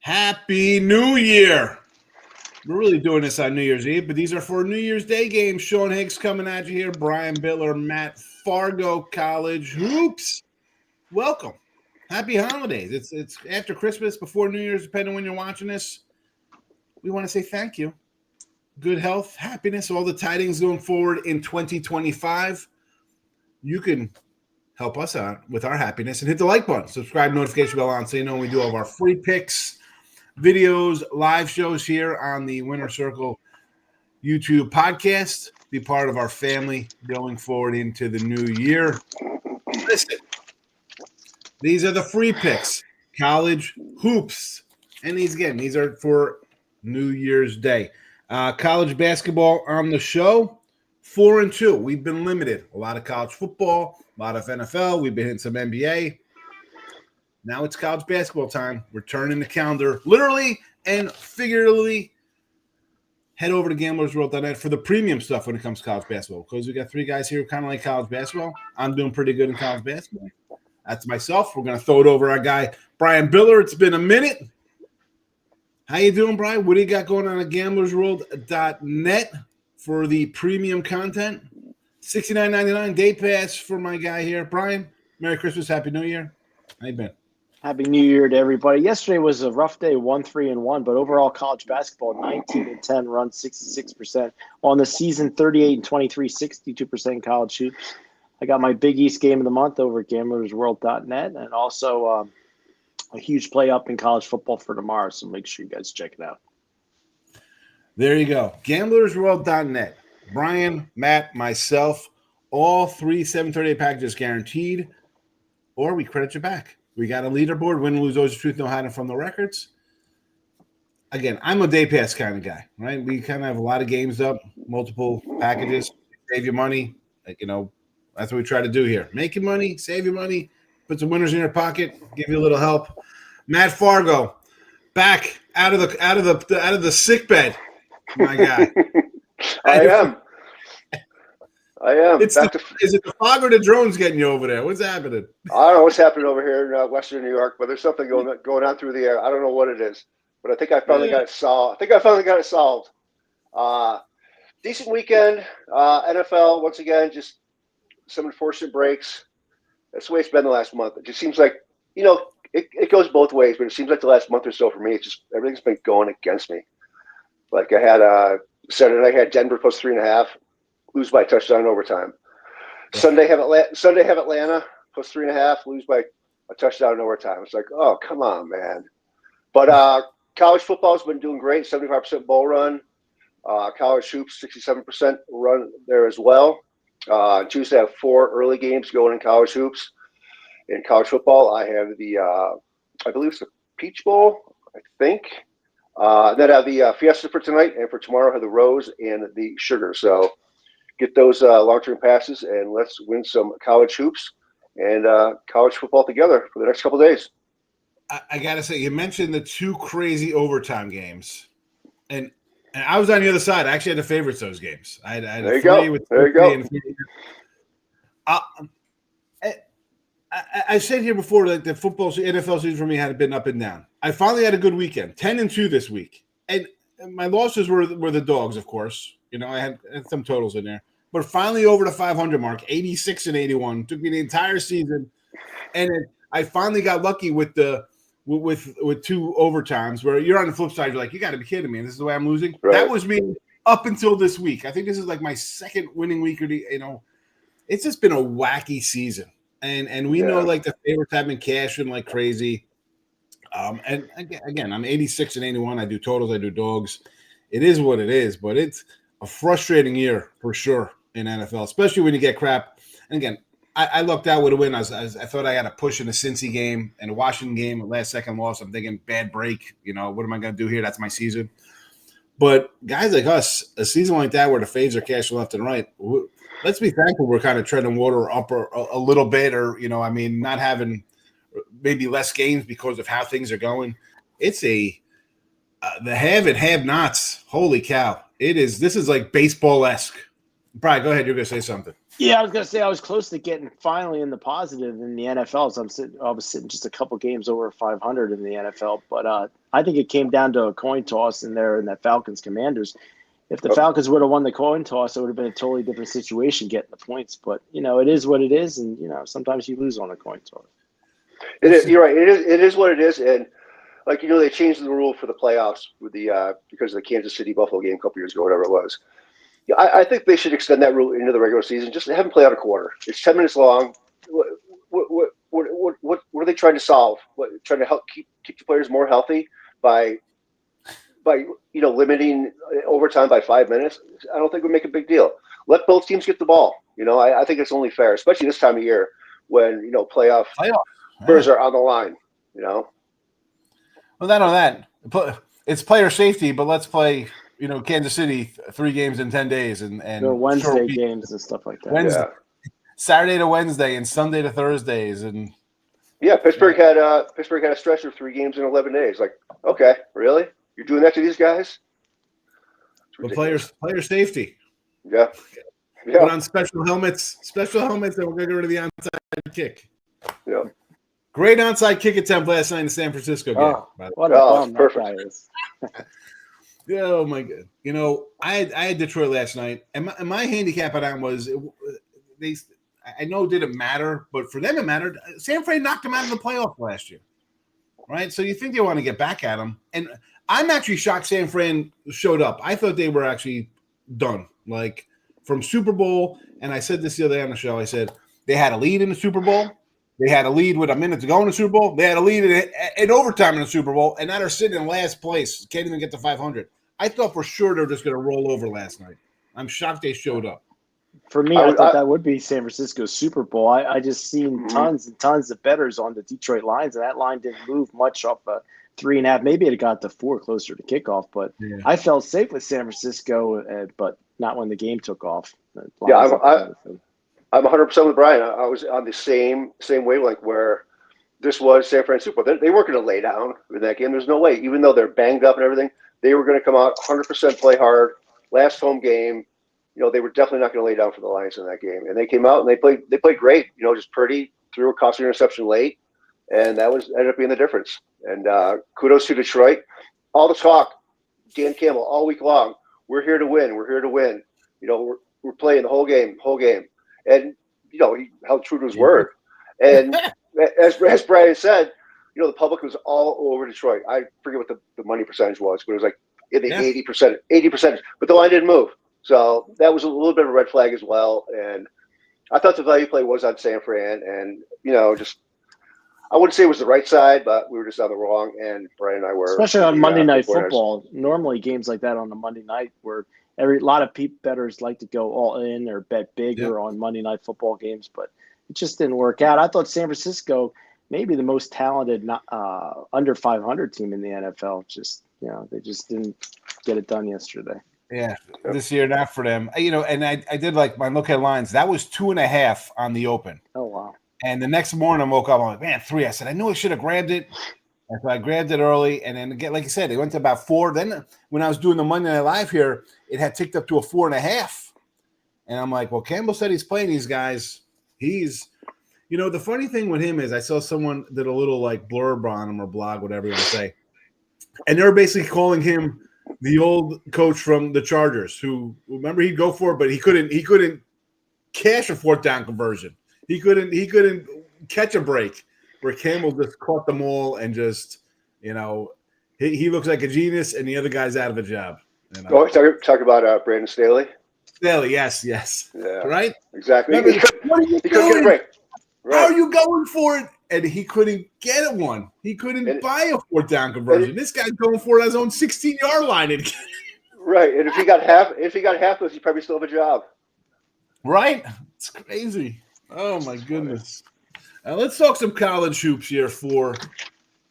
Happy New Year. We're really doing this on New Year's Eve, but these are for New Year's Day games. Sean Higgs coming at you here. Brian Bitler, Matt, Fargo College Hoops. Welcome. Happy holidays. It's after Christmas, before New Year's, depending on when you're watching this. We want to say thank you. Good health, happiness, all the tidings going forward in 2025. You can help us out with our happiness and hit the like button. Subscribe, notification bell on so you know when we do all of our free picks, videos, live shows here on the Winner Circle YouTube podcast. Be part of our family going forward into the new year. Listen, these are the free picks, college hoops. And these are for New Year's Day. College basketball on the show, 4-2. We've been limited. A lot of college football, a lot of NFL. We've been hitting some NBA. Now it's college basketball time. We're turning the calendar literally and figuratively. Head over to gamblersWORLD.net for the premium stuff when it comes to college basketball, because we got three guys here who kind of like college basketball. I'm doing pretty good in college basketball. That's myself. We're going to throw it over our guy, Brian Bitler. It's been a minute. How you doing, Brian? What do you got going on at gamblersWORLD.net for the premium content? $69.99 day pass for my guy here. Brian, Merry Christmas, Happy New Year. How you been? Happy New Year to everybody. Yesterday was a rough day, 1-3-1, but overall college basketball, 19-10, run 66%. On the season, 38-23, 62% college hoops. I got my Big East game of the month over at gamblersworld.net, and also a huge play up in college football for tomorrow, so make sure you guys check it out. There you go. gamblersworld.net. Brian, Matt, myself, all three 738 packages guaranteed, or we credit you back. We got a leaderboard, win, lose, always the truth, no hiding from the records. Again, I'm a day pass kind of guy, right? We kind of have a lot of games up, multiple packages, save you money. That's what we try to do here. Make your money, save your money, put some winners in your pocket, give you a little help. Matt Fargo, back out of the sick bed, my guy. I am. Is it the fog or the drones getting you over there? What's happening? I don't know what's happening over here in Western New York, but there's something going on through the air. I don't know what it is, but I think I finally got it solved. Decent weekend. NFL, once again, just some unfortunate breaks. That's the way it's been the last month. It just seems like, it goes both ways, but it seems like the last month or so for me, it's just everything's been going against me. Like I had Saturday night, I had Denver plus 3.5. Lose by touchdown in overtime. Sunday have Atlanta plus 3.5. Lose by a touchdown in overtime. It's like, oh, come on, man. But college football has been doing great. 75% bowl run. College hoops 67% run there as well. Tuesday I have 4 early games going in college hoops. In college football, I have the I believe it's the Peach Bowl. I think. Then I have the Fiesta for tonight, and for tomorrow I have the Rose and the Sugar. So. Get those long-term passes, and let's win some college hoops and college football together for the next couple of days. I got to say, you mentioned the 2 crazy overtime games, and I was on the other side. I actually had to favorite those games. I had there you go. There you go. I said here before, like the NFL season for me had been up and down. I finally had a good weekend, 10-2 this week, and my losses were the dogs, of course. I had some totals in there. But finally over the 500 mark, 86-81. Took me the entire season. And I finally got lucky with 2 overtimes where you're on the flip side. You're like, you got to be kidding me. This is the way I'm losing. Right. That was me up until this week. I think this is like my second winning week. It's just been a wacky season. And we know like the favorites have been cashing like crazy. And again, I'm 86-81. I do totals. I do dogs. It is what it is. But it's a frustrating year for sure in NFL, especially when you get crap. And again, I lucked out with a win. I thought I had a push in the Cincy game and the Washington game, last second loss. I'm thinking bad break. What am I going to do here? That's my season. But guys like us, a season like that where the fades are cashing left and right, let's be thankful we're kind of treading water up a little bit, or not having maybe less games because of how things are going. It's the have and have nots. Holy cow! This is like baseball-esque Brian, go ahead. You're going to say something. Yeah, I was going to say I was close to getting finally in the positive in the NFL. So I was sitting just a couple games over 500 in the NFL. But I think it came down to a coin toss in that Falcons Commanders. If the Falcons would have won the coin toss, it would have been a totally different situation getting the points. But, it is what it is. And, sometimes you lose on a coin toss. It is, you're right. It is what it is. And, they changed the rule for the playoffs with because of the Kansas City Buffalo game a couple years ago, whatever it was. Yeah, I think they should extend that rule into the regular season. Just have them play out a quarter. It's 10 minutes long. What are they trying to solve? Trying to help keep the players more healthy by limiting overtime by 5 minutes? I don't think it would make a big deal. Let both teams get the ball. I think it's only fair, especially this time of year when playoff birds are on the line. Well, not on that. It's player safety, but let's play. Kansas City 3 games in 10 days and Wednesday games and stuff like that. Saturday to Wednesday and Sunday to Thursdays and Pittsburgh had a stretch of 3 games in 11 days. Like, okay, really? You're doing that to these guys? Well, player safety. Yeah. Put on special helmets, and we're gonna get rid of the onside kick. Yeah. Great onside kick attempt last night in the San Francisco game. Oh, what a bum perfect. that guy is. Oh my God! I had Detroit last night, and my handicap on that was I know it didn't matter, but for them it mattered. San Fran knocked them out of the playoff last year, right? So you think they want to get back at them, and I'm actually shocked San Fran showed up. I thought they were actually done, like from Super Bowl. And I said this the other day on the show. I said they had a lead in the Super Bowl. They had a lead with a minute to go in the Super Bowl. They had a lead in overtime in the Super Bowl, and now they're sitting in last place. Can't even get to 500. I thought for sure they were just going to roll over last night. I'm shocked they showed up. For me, I thought that would be San Francisco's Super Bowl. I just seen tons and tons of bettors on the Detroit lines, and that line didn't move much off a 3.5. Maybe it got to 4 closer to kickoff, but I felt safe with San Francisco, but not when the game took off. I'm 100% with Brian. I was on the same wavelength where this was San Francisco. They weren't going to lay down in that game. There's no way. Even though they're banged up and everything, they were going to come out 100%, play hard. Last home game, they were definitely not going to lay down for the Lions in that game. And they came out and they played great. Just Purdy threw a costly interception late, and that ended up being the difference. And kudos to Detroit. All the talk, Dan Campbell, all week long. We're here to win. We're here to win. We're playing the whole game. And, he held true to his word. And as Brian said, the public was all over Detroit. I forget what the money percentage was, but it was like in the 80%, but the line didn't move. So that was a little bit of a red flag as well. And I thought the value play was on San Fran. And, I wouldn't say it was the right side, but we were just on the wrong. And Brian and I were. Especially on Monday Night Football. Normally games like that on the Monday night where a lot of bettors like to go all in or bet bigger on Monday Night Football games, but it just didn't work out. I thought San Francisco, maybe the most talented under 500 team in the NFL, they just didn't get it done yesterday. Yeah, this year not for them. And I did like my look at lines. That was 2.5 on the open. Oh wow! And the next morning I woke up. I'm like, man, 3. I said I knew I should have grabbed it. And so I grabbed it early, and then again, like you said, it went to about 4. Then when I was doing the Monday Night Live here, it had ticked up to a 4.5. And I'm like, well, Campbell said he's playing these guys. He's, the funny thing with him is I saw someone did a little like blurb on him or blog, whatever you want to say, and they were basically calling him the old coach from the Chargers, who remember he'd go for it, but he couldn't cash a 4th down conversion. He couldn't catch a break. Where Campbell just caught them all and just, he looks like a genius and the other guy's out of a job. Oh, talk about Brandon Staley. Staley, yes. Yeah. Right? Exactly. Remember, what are you doing? Get a break. Right. How are you going for it? And he couldn't get one. He couldn't buy a 4th down conversion. This guy's going for it on his own 16-yard line. Right. And if he got half of those, he probably still have a job. Right? It's crazy. Oh my goodness. Let's talk some college hoops here for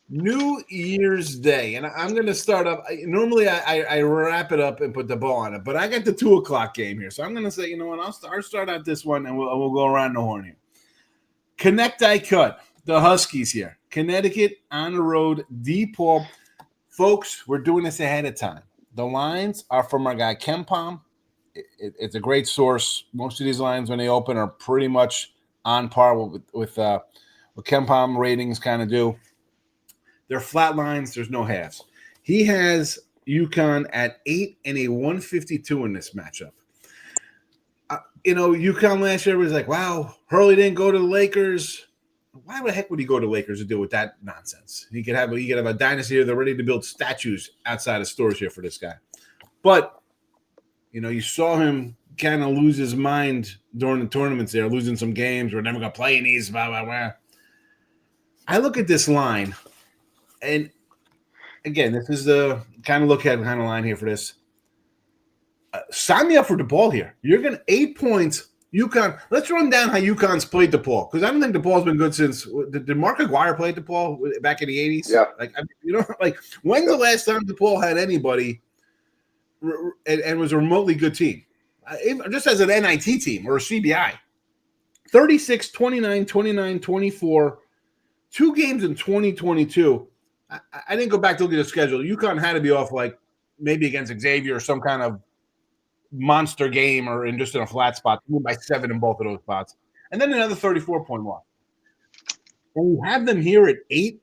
New Year's Day. And I'm going to start up. Normally, I wrap it up and put the ball on it. But I got the 2 o'clock game here. So I'm going to say, I'll start out this one, and we'll go around the horn here. Connecticut, the Huskies here. Connecticut on the road, DePaul. Folks, we're doing this ahead of time. The lines are from our guy Kempom. it's a great source. Most of these lines when they open are pretty much on par with what KenPom ratings kind of do. They're flat lines. There's no halves. He has UConn at 8 and a 152 in this matchup. UConn last year was like, wow, Hurley didn't go to the Lakers. Why the heck would he go to the Lakers to deal with that nonsense? He could have a dynasty here. They're ready to build statues outside of stores here for this guy. But, you saw him kind of lose his mind during the tournaments there, losing some games. We're never going to play in these, blah, blah, blah. I look at this line, and again, this is the kind of kind of line here for this. Sign me up for DePaul here. You're going to 8 points. UConn. Let's run down how UConn's played DePaul, because I don't think DePaul's been good since. Did Mark Aguirre play DePaul back in the 80s? Yeah. When's the last time DePaul had anybody and was a remotely good team, just as an NIT team or a CBI? 36, 29, 29, 24. 2 games in 2022. I didn't go back to look at the schedule. UConn had to be off maybe against Xavier or some kind of monster game or just in a flat spot. Moved by 7 in both of those spots. And then another 34.1. And we have them here at 8.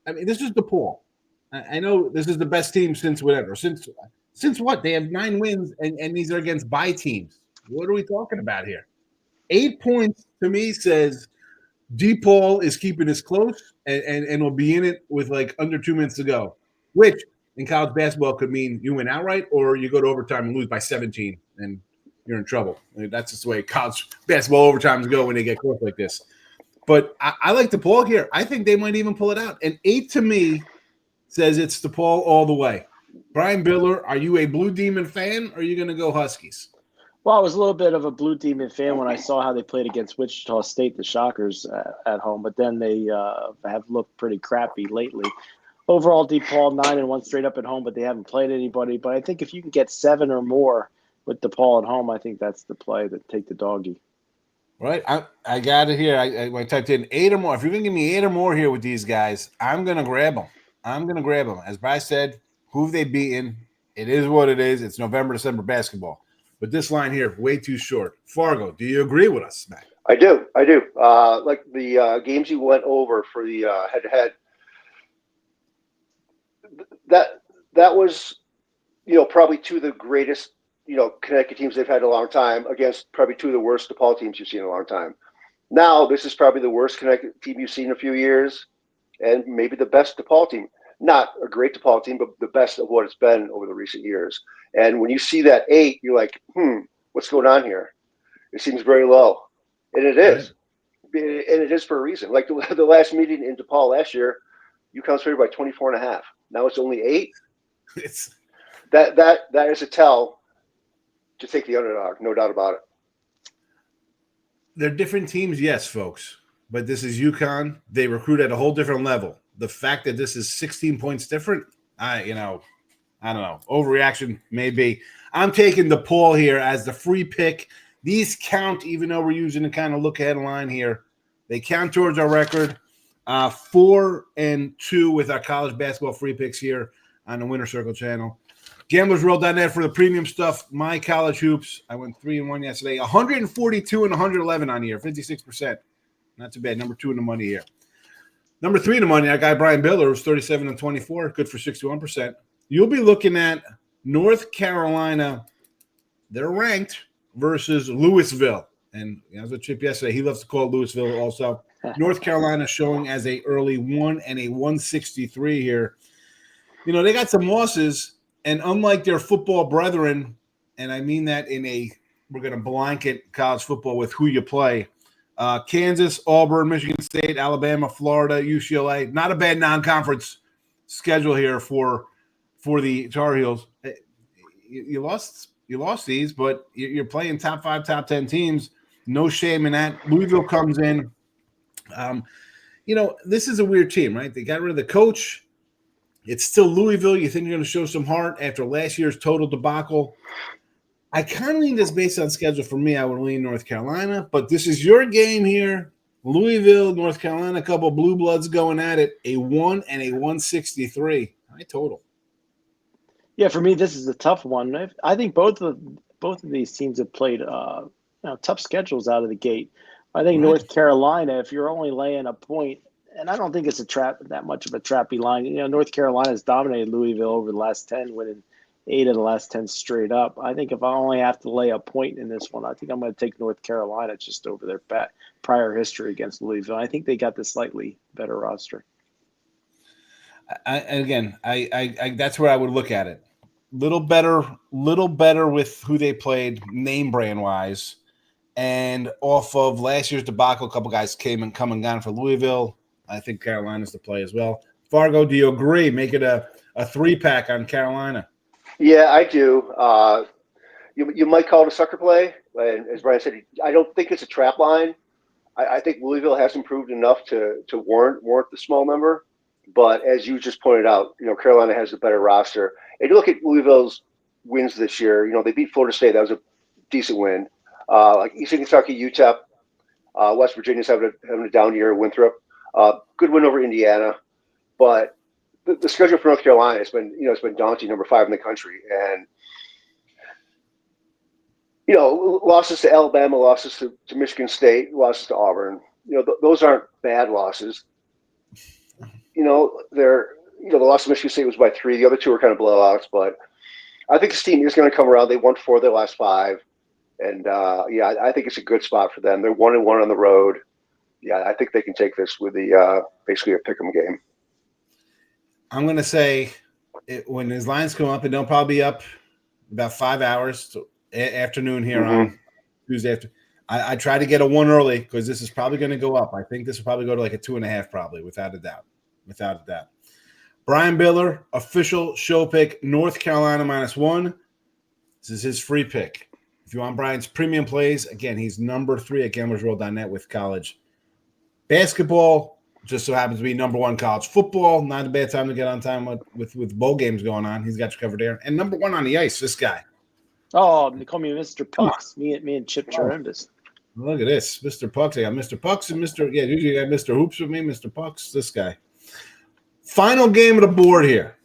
I mean, this is DePaul. I know this is the best team since whatever. Since what? They have 9 wins, and these are against bye teams. What are we talking about here? 8 points to me says DePaul is keeping this close and will be in it with under 2 minutes to go, which in college basketball could mean you win outright or you go to overtime and lose by 17 and you're in trouble. That's just the way college basketball overtimes go when they get close like this. But I like DePaul here. I think they might even pull it out. And 8 to me says it's DePaul all the way. Brian Bitler, are you a Blue Demon fan or are you going to go Huskies? Well, I was a little bit of a Blue Demon fan when I saw how they played against Wichita State, the Shockers, at home. But then they have looked pretty crappy lately. Overall, DePaul 9-1 straight up at home, but they haven't played anybody. But I think if you can get 7 or more with DePaul at home, I think that's the play to take the doggy. Right. I got it here. I typed in 8 or more. If you're going to give me 8 or more here with these guys, I'm going to grab them. As Bryce said, who have they beaten? It is what it is. It's November, December basketball. But this line here, way too short. Fargo, do you agree with us, Matt? I do. Like the games you went over for the head-to-head, that was, probably 2 of the greatest, Connecticut teams they've had in a long time against probably 2 of the worst DePaul teams you've seen in a long time. Now, this is probably the worst Connecticut team you've seen in a few years and maybe the best DePaul team. Not a great DePaul team, but the best of what it's been over the recent years. And when you see that 8, you're like, what's going on here? It seems very low. And it is. Right. And it is for a reason. Like the last meeting in DePaul last year, UConn's favored by 24.5. Now it's only 8. It's that is a tell to take the underdog, no doubt about it. They're different teams, yes, folks. But this is UConn. They recruit at a whole different level. The fact that this is 16 points different, I don't know. Overreaction, maybe. I'm taking DePaul here as the free pick. These count, even though we're using a kind of look-ahead line here. They count towards our record. 4-2 with our college basketball free picks here on the Winner Circle channel. GamblersWORLD.net for the premium stuff. My college hoops. I went 3-1 yesterday. 142 and 111 on the year, 56%. Not too bad. Number 2 in the money here. Number 3 in the money, our guy Brian Bitler was 37 and 24, good for 61%. You'll be looking at North Carolina. They're ranked versus Louisville. And as a Chip yesterday, he loves to call Louisville also. North Carolina showing as a early 1 and a 163 here. They got some losses, and unlike their football brethren, and I mean that we're going to blanket college football with who you play. Kansas, Auburn, Michigan State, Alabama, Florida, UCLA. Not a bad non-conference schedule here for the Tar Heels. You lost these, but you're playing top 5, top 10 teams. No shame in that. Louisville comes in. This is a weird team, right? They got rid of the coach. It's still Louisville. You think you're going to show some heart after last year's total debacle. I kind of lean this based on schedule. For me, I would lean North Carolina, but this is your game here. Louisville, North Carolina, a couple blue bloods going at it. A 1 and a 163. High total. Yeah, for me, this is a tough one. I think both of these teams have played tough schedules out of the gate. I think Right. North Carolina, if you're only laying a point, and I don't think it's that much of a trappy line. North Carolina has dominated Louisville over the last 10, winning 8 of the last 10 straight up. I think if I only have to lay a point in this one, I think I'm going to take North Carolina just over their prior history against Louisville. I think they got the slightly better roster. I that's where I would look at it. Little better with who they played, name brand wise, and off of last year's debacle, a couple guys come and gone for Louisville. I think Carolina's the play as well. Fargo, do you agree? Make it a 3-pack on Carolina. Yeah, I do. You might call it a sucker play, and as Brian said, I don't think it's a trap line. I think Louisville has improved enough to warrant the small number. But as you just pointed out, Carolina has a better roster. And you look at Louisville's wins this year. They beat Florida State. That was a decent win. Like Eastern Kentucky, UTEP, West Virginia's having a down year. Winthrop, good win over Indiana. But the schedule for North Carolina has been daunting. Number 5 in the country, and losses to Alabama, losses to Michigan State, losses to Auburn. Those aren't bad losses. The loss to Michigan State was by 3. The other 2 were kind of blowouts, but I think this team is going to come around. They won 4 of their last 5, and I think it's a good spot for them. They're 1-1 on the road. Yeah, I think they can take this with the basically a pick'em game. I'm going to say when his lines come up, and they'll probably be up about 5 hours, so afternoon here on Tuesday after. I try to get a 1 early because this is probably going to go up. I think this will probably go to like a 2.5, probably, without a doubt. Brian Bitler, official show pick, North Carolina -1. This is his free pick. If you want Brian's premium plays, again, he's number 3 at gamblersWORLD.net with college basketball. Just so happens to be number 1 college football. Not a bad time to get on time with bowl games going on. He's got you covered there. And number 1 on the ice, this guy. Oh, they call me Mr. Pucks. Me and Chip Charembas. Look at this, Mr. Pucks. I got Mr. Pucks and usually you got Mr. Hoops with me, Mr. Pucks, this guy. Final game of the board here.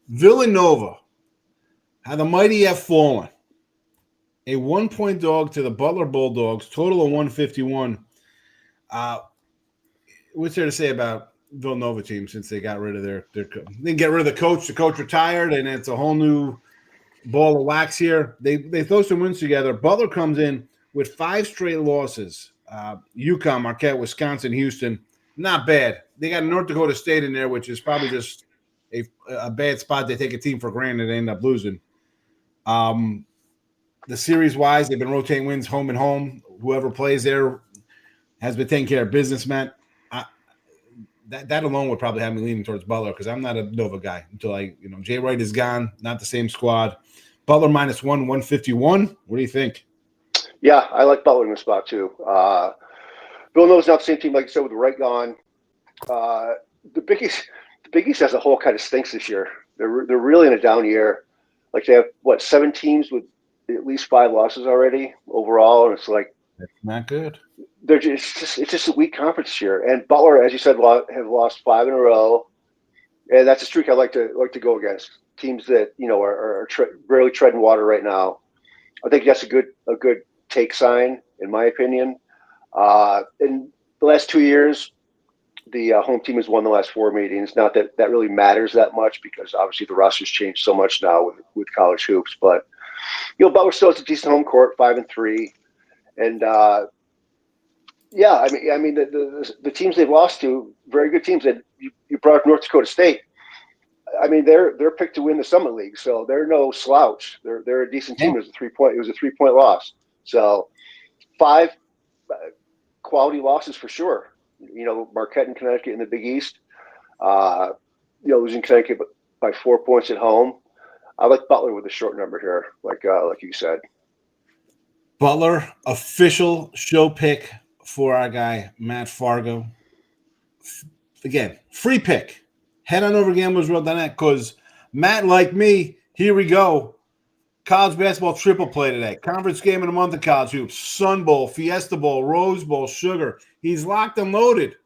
Villanova. How the mighty have fallen. A 1-point dog to the Butler Bulldogs, total of 151. What's there to say about Villanova team since they got rid of they didn't get rid of the coach. The coach retired, and it's a whole new ball of wax here. They throw some wins together. Butler comes in with 5 straight losses. UConn, Marquette, Wisconsin, Houston. Not bad. They got North Dakota State in there, which is probably just a bad spot. They take a team for granted. They end up losing. The series-wise, they've been rotating wins home and home. Whoever plays there has been taking care of business, Matt. That alone would probably have me leaning towards Butler because I'm not a Nova guy until Jay Wright is gone. Not the same squad. Butler -1, 151. What do you think? Yeah, I like Butler in the spot too. Villanova's not the same team, like you said, with Wright gone. The Big East as a whole kind of stinks this year. They're really in a down year. Like they have 7 teams with at least 5 losses already overall, and it's like that's not good. It's just a weak conference this year. And Butler, as you said, have lost 5 in a row, and that's a streak I like to go against. Teams that are barely treading water right now. I think that's a good take sign, in my opinion. In the last 2 years, the home team has won the last 4 meetings. Not that really matters that much because obviously the roster's changed so much now with college hoops. But Butler still has a decent home court, 5-3, and the teams they've lost to, very good teams. And you brought up North Dakota State. I mean, they're picked to win the Summit League, so they're no slouch. They're a decent team. It was a 3-point loss. So 5 quality losses for sure. Marquette and Connecticut in the Big East. Losing Connecticut by 4 points at home. I like Butler with a short number here, like you said. Butler, official show pick for our guy Matt Fargo. Again, free pick. Head on over to gamblersWORLD.net because Matt, like me, here we go. College basketball triple play today. Conference game of the month of college hoops. Sun Bowl, Fiesta Bowl, Rose Bowl, Sugar. He's locked and loaded.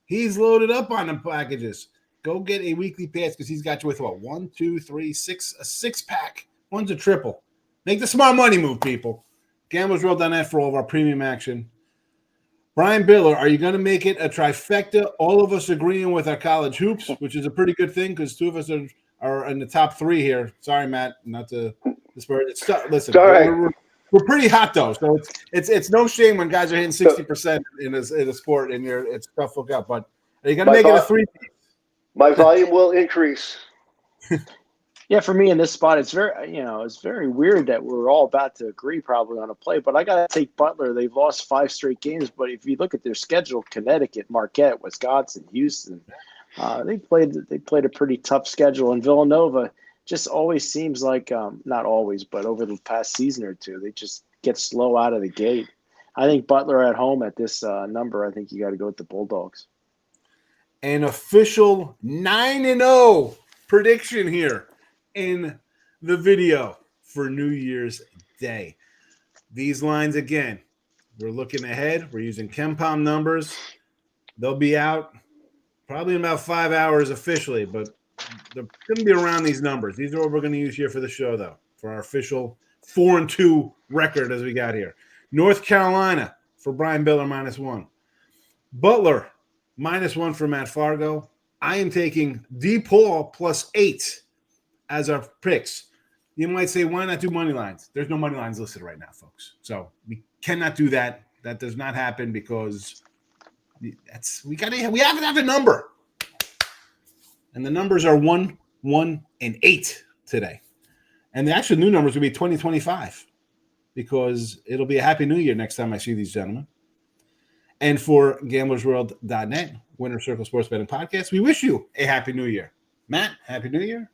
He's loaded up on the packages. Go get a weekly pass because he's got you with what? 1, 2, 3, 6, a 6-pack. One's a triple. Make the smart money move, people. GamblersWORLD.net for all of our premium action. Brian Bitler, are you going to make it a trifecta? All of us agreeing with our college hoops, which is a pretty good thing because 2 of us are in the top 3 here. Sorry, Matt, not to disparage. Listen, we're pretty hot though, so it's no shame when guys are hitting 60% in a sport and it's tough to look up. But are you going to make it a 3? My volume will increase. Yeah, for me in this spot, it's very weird that we're all about to agree probably on a play, but I got to take Butler. They've lost 5 straight games, but if you look at their schedule, Connecticut, Marquette, Wisconsin, Houston, they played a pretty tough schedule. And Villanova just always seems like, not always, but over the past season or 2, they just get slow out of the gate. I think Butler at home at this number, I think you got to go with the Bulldogs. An official 9-0 prediction here in the video for New Year's Day. These lines, again, we're looking ahead. We're using KenPom numbers. They'll be out probably in about 5 hours officially, but they're going to be around these numbers. These are what we're going to use here for the show, though, for our official 4-2 record as we got here. North Carolina for Brian Bitler, -1. Butler, -1 for Matt Fargo. I am taking DePaul +8 as our picks. You might say, why not do money lines? There's no money lines listed right now, folks. So we cannot do that. That does not happen because we have to have a number. And the numbers are 1, 1, and 8 today. And the actual new numbers will be 2025 because it'll be a Happy New Year next time I see these gentlemen. And for gamblersworld.net, Winner Circle Sports Betting Podcast, we wish you a Happy New Year. Matt, Happy New Year.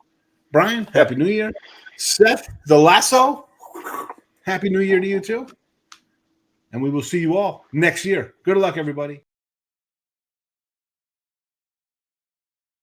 Brian, Happy New Year. Seth, the Lasso, Happy New Year to you too. And we will see you all next year. Good luck, everybody.